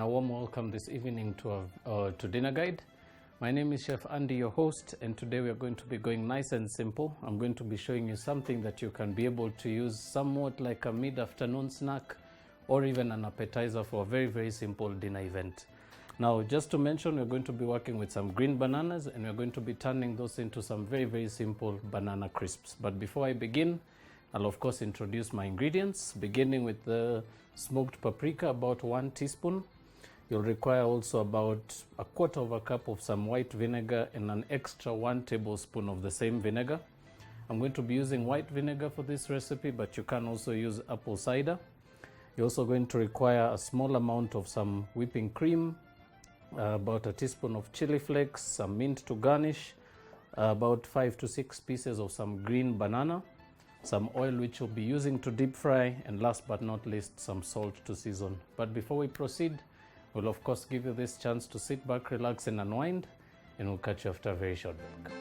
a warm welcome this evening to Dinner Guide. My name is Chef Andy, your host, and today we are going to be going nice and simple. I'm going to be showing you something that you can be able to use somewhat like a mid-afternoon snack or even an appetizer for a very, very simple dinner event. Now, just to mention, we're going to be working with some green bananas and we're going to be turning those into some very, very simple banana crisps. But before I begin, I'll of course introduce my ingredients, beginning with the smoked paprika, about 1 teaspoon. You'll require also about 1/4 cup of some white vinegar and an extra 1 tablespoon of the same vinegar. I'm going to be using white vinegar for this recipe, but you can also use apple cider. You're also going to require a small amount of some whipping cream, about 1 teaspoon of chili flakes, some mint to garnish, about 5 to 6 pieces of some green banana, some oil which you'll be using to deep fry, and last but not least, some salt to season. But before we proceed, we'll of course give you this chance to sit back, relax and unwind, and we'll catch you after a very short break.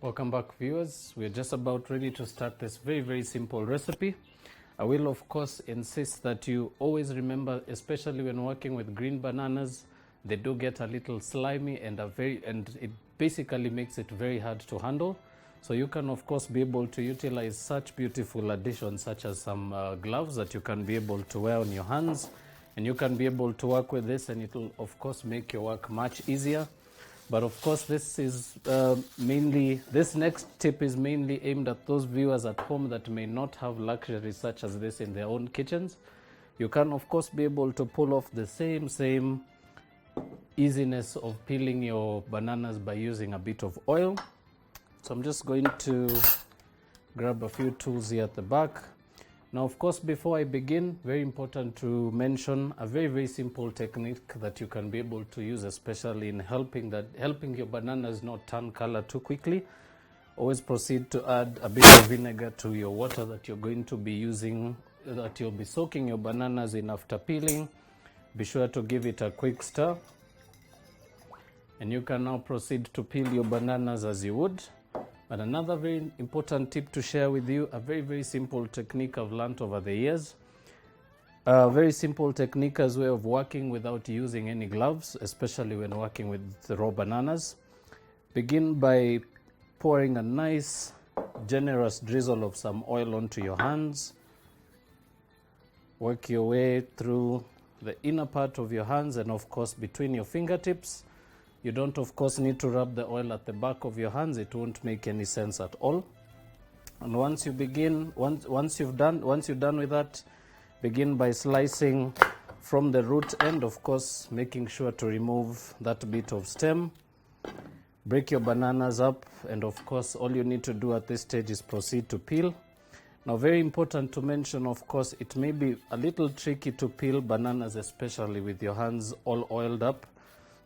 Welcome back, viewers. We're just about ready to start this very, very simple recipe. I will of course insist that you always remember, especially when working with green bananas, they do get a little slimy and it basically makes it very hard to handle. So you can of course be able to utilize such beautiful additions such as some gloves that you can be able to wear on your hands, and you can be able to work with this, and it will of course make your work much easier. But of course, this next tip is mainly aimed at those viewers at home that may not have luxuries such as this in their own kitchens. You can of course be able to pull off the same easiness of peeling your bananas by using a bit of oil. So I'm just going to grab a few tools here at the back. Now, of course, before I begin, very important to mention a very, very simple technique that you can be able to use, especially in helping your bananas not turn color too quickly. Always proceed to add a bit of vinegar to your water that you're going to be using, that you'll be soaking your bananas in after peeling. Be sure to give it a quick stir. And you can now proceed to peel your bananas as you would. But another very important tip to share with you, a very, very simple technique I've learned over the years. A very simple technique as way of working without using any gloves, especially when working with the raw bananas. Begin by pouring a nice, generous drizzle of some oil onto your hands. Work your way through the inner part of your hands and of course between your fingertips. You don't, of course, need to rub the oil at the back of your hands. It won't make any sense at all. And once you're done with that, begin by slicing from the root end, of course, making sure to remove that bit of stem. Break your bananas up, and of course, all you need to do at this stage is proceed to peel. Now, very important to mention, of course, it may be a little tricky to peel bananas, especially with your hands all oiled up.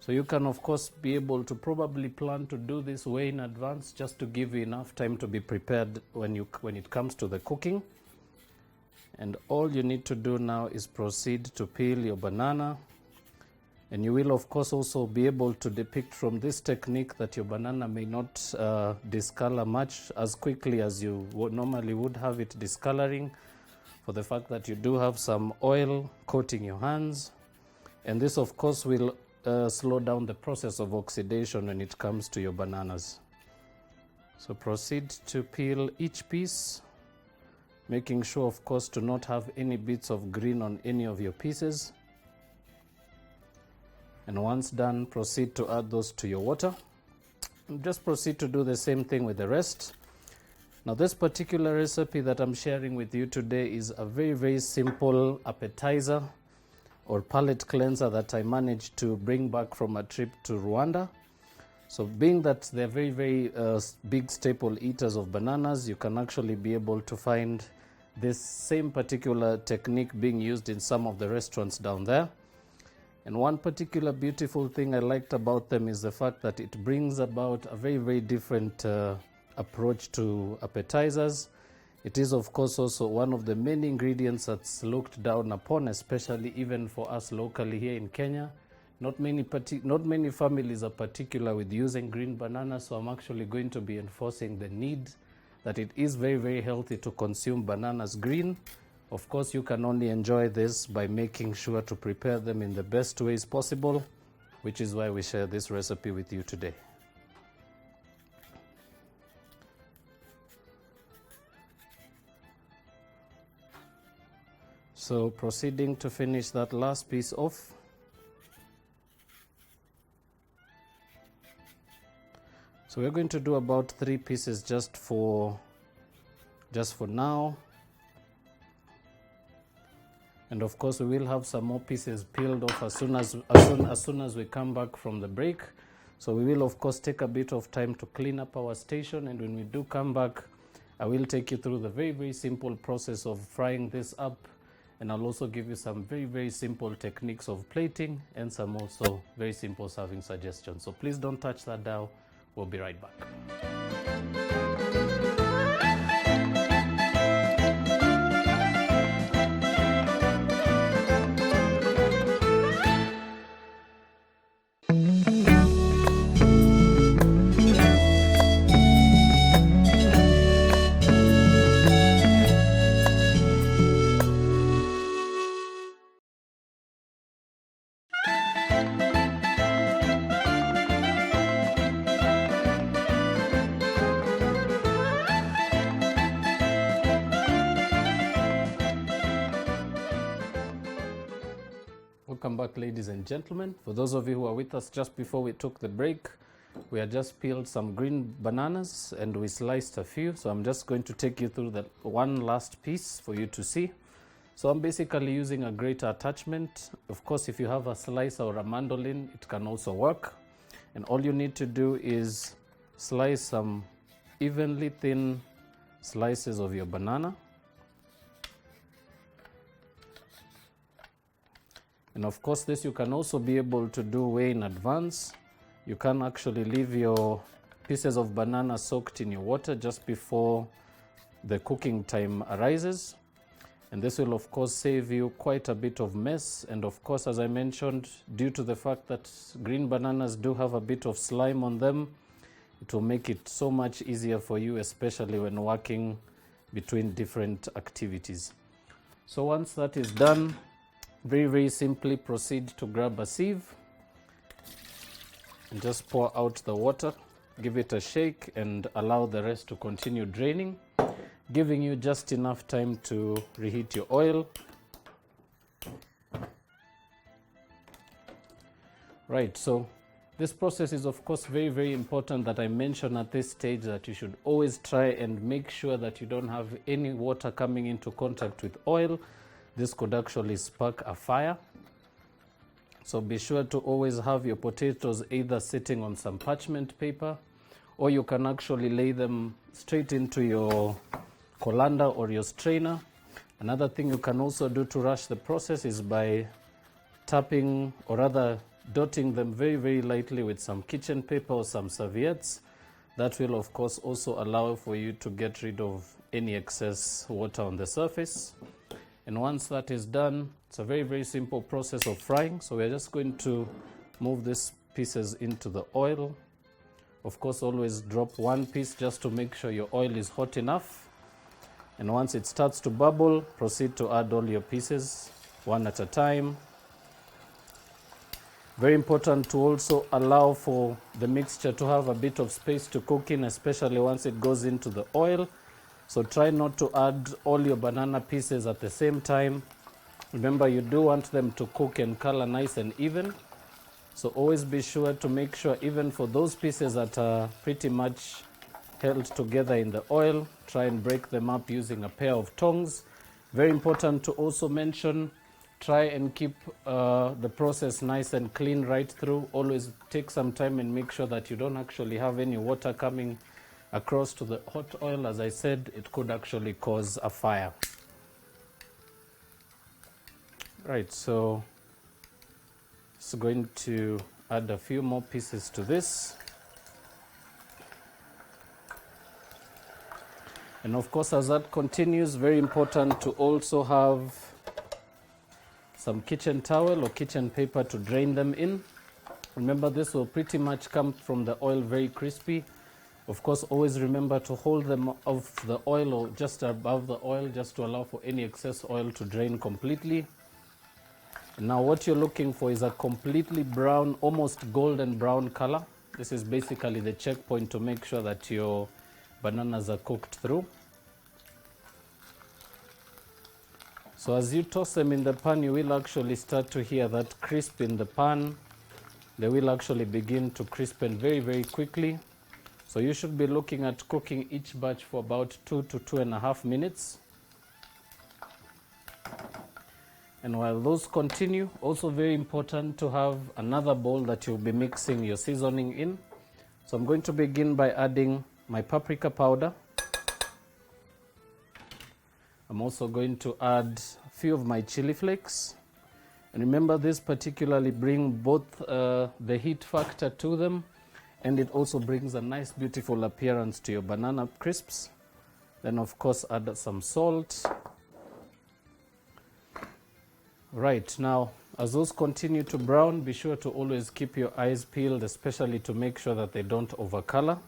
So you can of course be able to probably plan to do this way in advance, just to give you enough time to be prepared when it comes to the cooking. And all you need to do now is proceed to peel your banana. And you will of course also be able to depict from this technique that your banana may not discolor much as quickly as you normally would have it discoloring, for the fact that you do have some oil coating your hands. And this of course will slow down the process of oxidation when it comes to your bananas. So proceed to peel each piece, making sure of course to not have any bits of green on any of your pieces. And once done, proceed to add those to your water. And just proceed to do the same thing with the rest. Now, this particular recipe that I'm sharing with you today is a very, very simple appetizer or palate cleanser that I managed to bring back from a trip to Rwanda. So being that they're very, very big staple eaters of bananas, you can actually be able to find this same particular technique being used in some of the restaurants down there. And one particular beautiful thing I liked about them is the fact that it brings about a very, very different approach to appetizers. It is, of course, also one of the many ingredients that's looked down upon, especially even for us locally here in Kenya. Not many families are particular with using green bananas, so I'm actually going to be enforcing the need that it is very, very healthy to consume bananas green. Of course, you can only enjoy this by making sure to prepare them in the best ways possible, which is why we share this recipe with you today. So proceeding to finish that last piece off. So we're going to do about 3 pieces just for now. And of course we will have some more pieces peeled off as soon as we come back from the break. So we will of course take a bit of time to clean up our station, and when we do come back, I will take you through the very, very simple process of frying this up, and I'll also give you some very, very simple techniques of plating and some also very simple serving suggestions. So please don't touch that dial. We'll be right back. Welcome back, ladies and gentlemen. For those of you who are with us just before we took the break, we had just peeled some green bananas and we sliced a few. So I'm just going to take you through the one last piece for you to see. So I'm basically using a grater attachment. Of course, if you have a slicer or a mandolin, it can also work. And all you need to do is slice some evenly thin slices of your banana. And of course, this you can also be able to do way in advance. You can actually leave your pieces of banana soaked in your water just before the cooking time arises. And this will of course save you quite a bit of mess. And of course, as I mentioned, due to the fact that green bananas do have a bit of slime on them, it will make it so much easier for you, especially when working between different activities. So once that is done, very, very simply proceed to grab a sieve and just pour out the water, give it a shake and allow the rest to continue draining, giving you just enough time to reheat your oil. Right, so this process is of course very, very important that I mention at this stage, that you should always try and make sure that you don't have any water coming into contact with oil. This could actually spark a fire. So be sure to always have your potatoes either sitting on some parchment paper, or you can actually lay them straight into your colander or your strainer. Another thing you can also do to rush the process is by tapping, or rather dotting them very, very lightly with some kitchen paper or some serviettes. That will of course also allow for you to get rid of any excess water on the surface. And once that is done, it's a very, very simple process of frying. So we're just going to move these pieces into the oil. Of course, always drop one piece just to make sure your oil is hot enough. And once it starts to bubble, proceed to add all your pieces one at a time. Very important to also allow for the mixture to have a bit of space to cook in, especially once it goes into the oil. So try not to add all your banana pieces at the same time. Remember, you do want them to cook and color nice and even. So always be sure to make sure, even for those pieces that are pretty much held together in the oil, try and break them up using a pair of tongs. Very important to also mention, Try and keep the process nice and clean right through. Always take some time and make sure that you don't actually have any water coming across to the hot oil. As I said, it could actually cause a fire. Right, so it's going to add a few more pieces to this. And of course, as that continues, very important to also have some kitchen towel or kitchen paper to drain them in. Remember, this will pretty much come from the oil very crispy. Of course, always remember to hold them off the oil or just above the oil, just to allow for any excess oil to drain completely. Now what you're looking for is a completely brown, almost golden brown color. This is basically the checkpoint to make sure that your bananas are cooked through. So as you toss them in the pan, you will actually start to hear that crisp in the pan. They will actually begin to crispen very, very quickly. So you should be looking at cooking each batch for about 2 to 2.5 minutes. And while those continue, also very important to have another bowl that you'll be mixing your seasoning in. So I'm going to begin by adding my paprika powder. I'm also going to add a few of my chili flakes. And remember, this particularly bring both the heat factor to them, and it also brings a nice, beautiful appearance to your banana crisps. Then of course add some salt. Right, now as those continue to brown, be sure to always keep your eyes peeled, especially to make sure that they don't overcolor.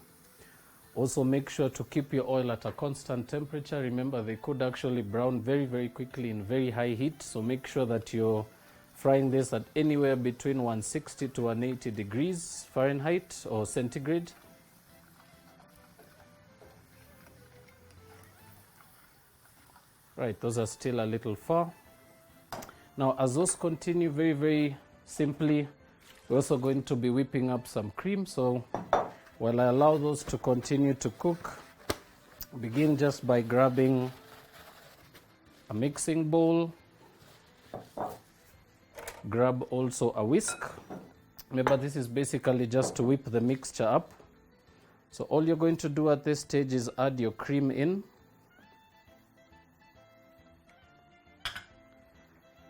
Also make sure to keep your oil at a constant temperature. Remember, they could actually brown very, very quickly in very high heat, so make sure that you're frying this at anywhere between 160 to 180 degrees Fahrenheit or centigrade. Right, those are still a little far. Now, as those continue, very, very simply, we're also going to be whipping up some cream. So while I allow those to continue to cook, begin just by grabbing a mixing bowl. Grab also a whisk. Remember, this is basically just to whip the mixture up. So all you're going to do at this stage is add your cream in.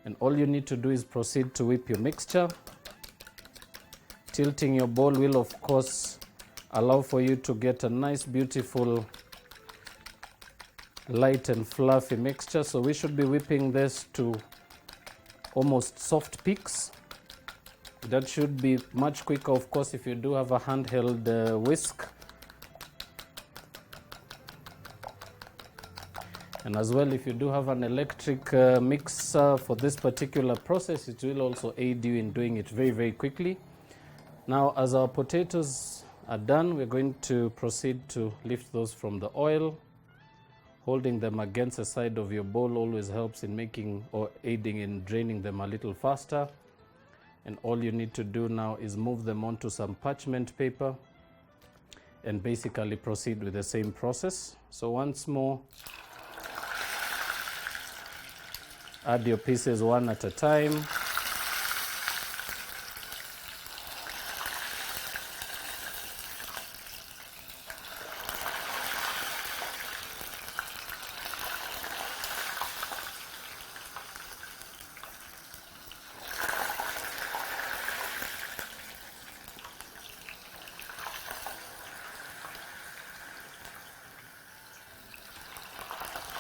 And all you need to do is proceed to whip your mixture. Tilting your bowl will, of course, allow for you to get a nice, beautiful, light and fluffy mixture. So we should be whipping this to almost soft peaks. That should be much quicker, of course, if you do have a handheld whisk. And as well, if you do have an electric mixer for this particular process, it will also aid you in doing it very, very quickly. Now, as our potatoes are done, we're going to proceed to lift those from the oil. Holding them against the side of your bowl always helps in making or aiding in draining them a little faster. And all you need to do now is move them onto some parchment paper and basically proceed with the same process. So once more, add your pieces one at a time.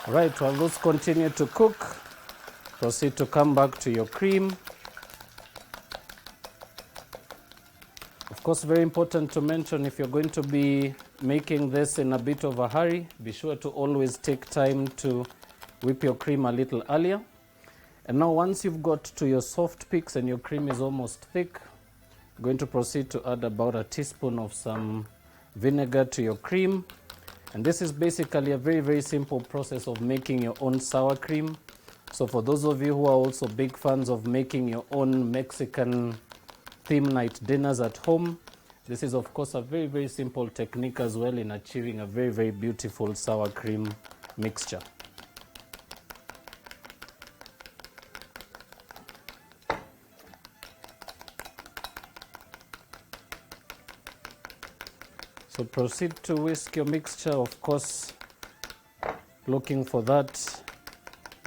Right, while those continue to cook, proceed to come back to your cream. Of course, very important to mention, if you're going to be making this in a bit of a hurry, be sure to always take time to whip your cream a little earlier. And now once you've got to your soft peaks and your cream is almost thick, you're going to proceed to add about a teaspoon of some vinegar to your cream. And this is basically a very, very simple process of making your own sour cream. So for those of you who are also big fans of making your own Mexican theme night dinners at home, this is of course a very, very simple technique as well in achieving a very, very beautiful sour cream mixture. So proceed to whisk your mixture, of course, looking for that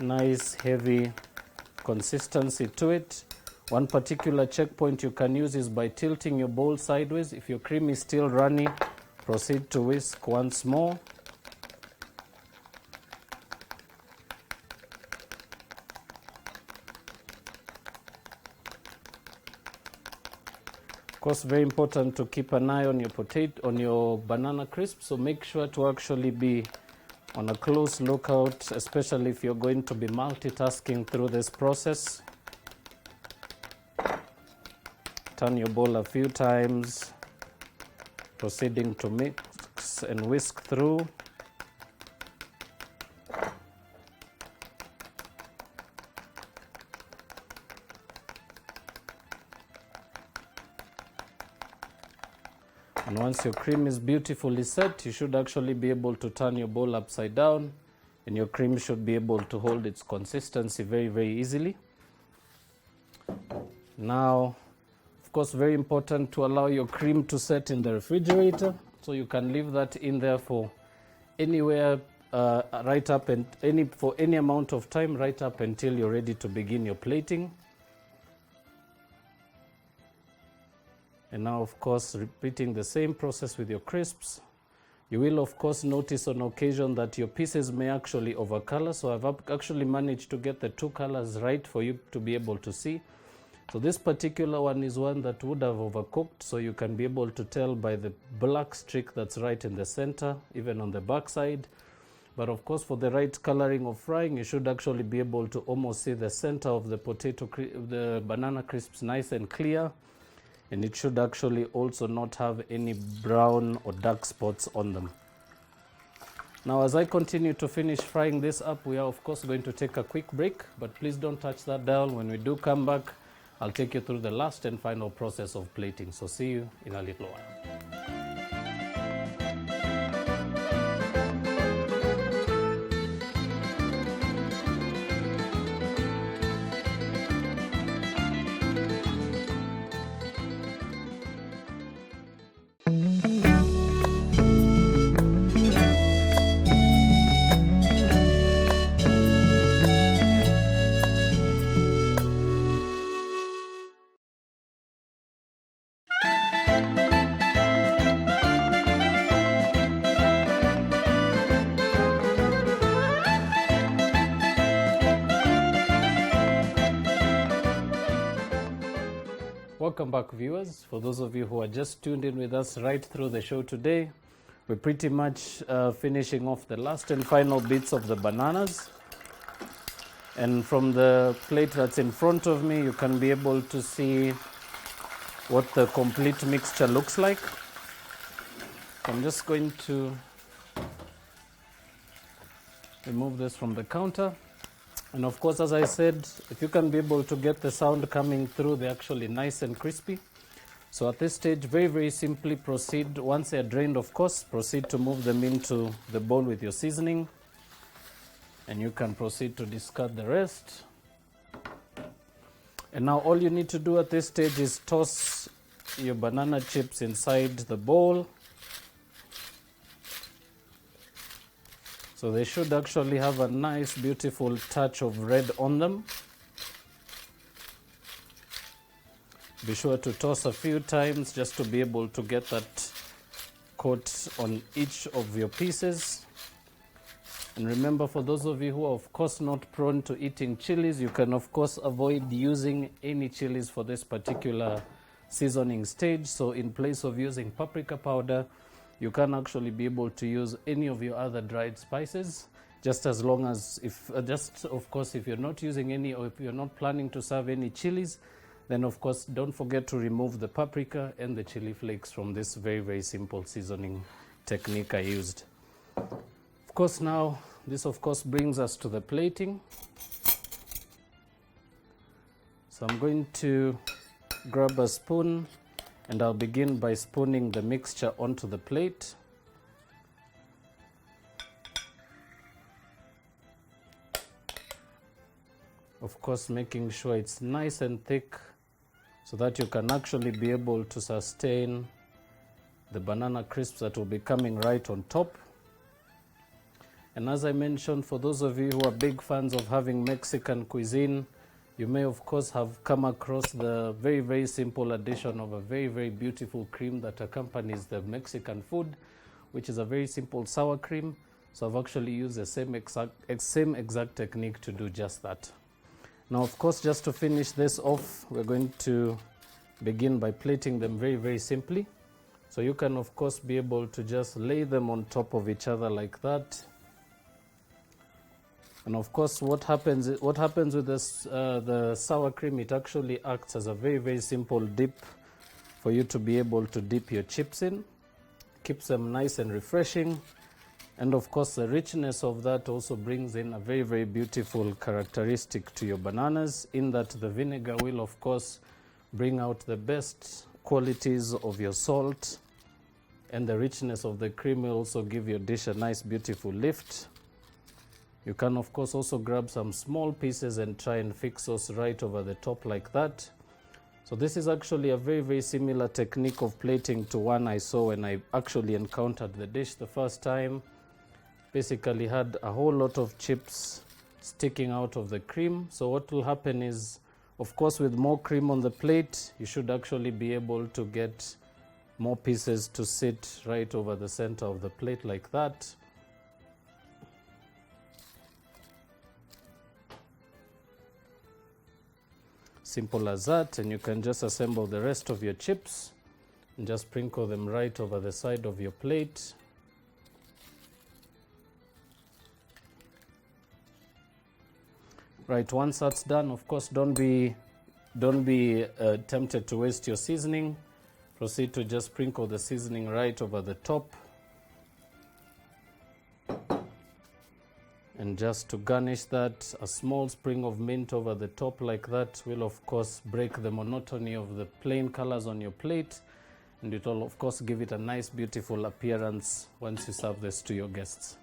nice heavy consistency to it. One particular checkpoint you can use is by tilting your bowl sideways. If your cream is still runny, proceed to whisk once more. Of course, very important to keep an eye on your banana crisps, so make sure to actually be on a close lookout, especially if you're going to be multitasking through this process. Turn your bowl a few times, proceeding to mix and whisk through. And once your cream is beautifully set, you should actually be able to turn your bowl upside down, and your cream should be able to hold its consistency very, very easily. Now, of course, very important to allow your cream to set in the refrigerator, so you can leave that in there for anywhere right up and for any amount of time, right up until you're ready to begin your plating. And now, of course, repeating the same process with your crisps. You will, of course, notice on occasion that your pieces may actually overcolor. So I've actually managed to get the two colors right for you to be able to see. So this particular one is one that would have overcooked. So you can be able to tell by the black streak that's right in the center, even on the back side. But of course, for the right coloring of frying, you should actually be able to almost see the center of the banana crisps nice and clear. And it should actually also not have any brown or dark spots on them. Now, as I continue to finish frying this up, we are of course going to take a quick break, but please don't touch that dial. When we do come back, I'll take you through the last and final process of plating. So see you in a little while. Welcome back, viewers. For those of you who are just tuned in with us right through the show today, we're pretty much finishing off the last and final bits of the bananas. And from the plate that's in front of me, you can be able to see what the complete mixture looks like. I'm just going to remove this from the counter. And of course, as I said, if you can be able to get the sound coming through, they're actually nice and crispy. So at this stage, very, very simply proceed. Once they're drained, of course, proceed to move them into the bowl with your seasoning. And you can proceed to discard the rest. And now all you need to do at this stage is toss your banana chips inside the bowl. So they should actually have a nice, beautiful touch of red on them. Be sure to toss a few times just to be able to get that coat on each of your pieces. And remember, for those of you who are of course not prone to eating chilies, you can of course avoid using any chilies for this particular seasoning stage. So in place of using paprika powder, you can actually be able to use any of your other dried spices, just as long as, of course, if you're not using any, or if you're not planning to serve any chilies, then of course don't forget to remove the paprika and the chili flakes from this very, very simple seasoning technique I used. Of course, now this of course brings us to the plating. So I'm going to grab a spoon, and I'll begin by spooning the mixture onto the plate. Of course, making sure it's nice and thick so that you can actually be able to sustain the banana crisps that will be coming right on top. And as I mentioned, for those of you who are big fans of having Mexican cuisine, you may of course have come across the very, very simple addition of a very, very beautiful cream that accompanies the Mexican food, which is a very simple sour cream. So I've actually used the same exact technique to do just that. Now, of course, just to finish this off, we're going to begin by plating them very, very simply. So you can, of course, be able to just lay them on top of each other like that. And of course, what happens with this, the sour cream, it actually acts as a very, very simple dip for you to be able to dip your chips in. Keeps them nice and refreshing. And of course, the richness of that also brings in a very, very beautiful characteristic to your bananas, in that the vinegar will, of course, bring out the best qualities of your salt, and the richness of the cream will also give your dish a nice, beautiful lift. You can, of course, also grab some small pieces and try and fix those right over the top like that. So this is actually a very, very similar technique of plating to one I saw when I actually encountered the dish the first time. Basically had a whole lot of chips sticking out of the cream. So what will happen is, of course, with more cream on the plate, you should actually be able to get more pieces to sit right over the center of the plate like that. Simple as that, and you can just assemble the rest of your chips and just sprinkle them right over the side of your plate. Right, once that's done, of course, don't be tempted to waste your seasoning. Proceed to just sprinkle the seasoning right over the top. And just to garnish that, a small sprig of mint over the top like that will, of course, break the monotony of the plain colors on your plate. And it will, of course, give it a nice, beautiful appearance once you serve this to your guests.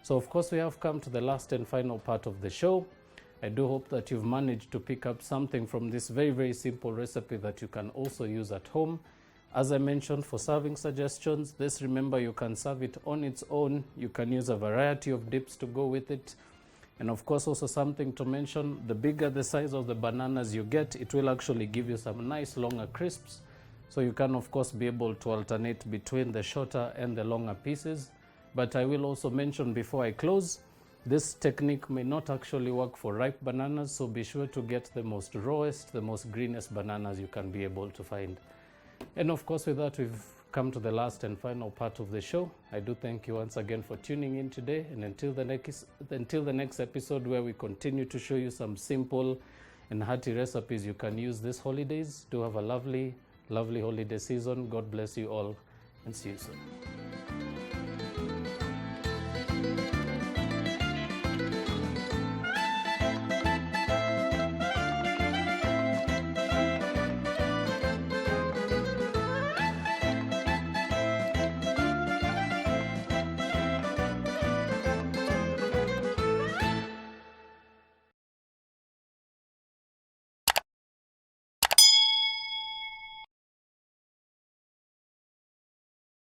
So, of course, we have come to the last and final part of the show. I do hope that you've managed to pick up something from this very, very simple recipe that you can also use at home. As I mentioned, for serving suggestions, this, remember, you can serve it on its own. You can use a variety of dips to go with it. And of course, also something to mention, the bigger the size of the bananas you get, it will actually give you some nice longer crisps. So you can, of course, be able to alternate between the shorter and the longer pieces. But I will also mention before I close, this technique may not actually work for ripe bananas, so be sure to get the most rawest, the most greenest bananas you can be able to find. And of course, with that, we've come to the last and final part of the show. I do thank you once again for tuning in today, and until the next episode, where we continue to show you some simple and hearty recipes you can use this holidays. Do have a lovely, lovely holiday season. God bless you all, and see you soon.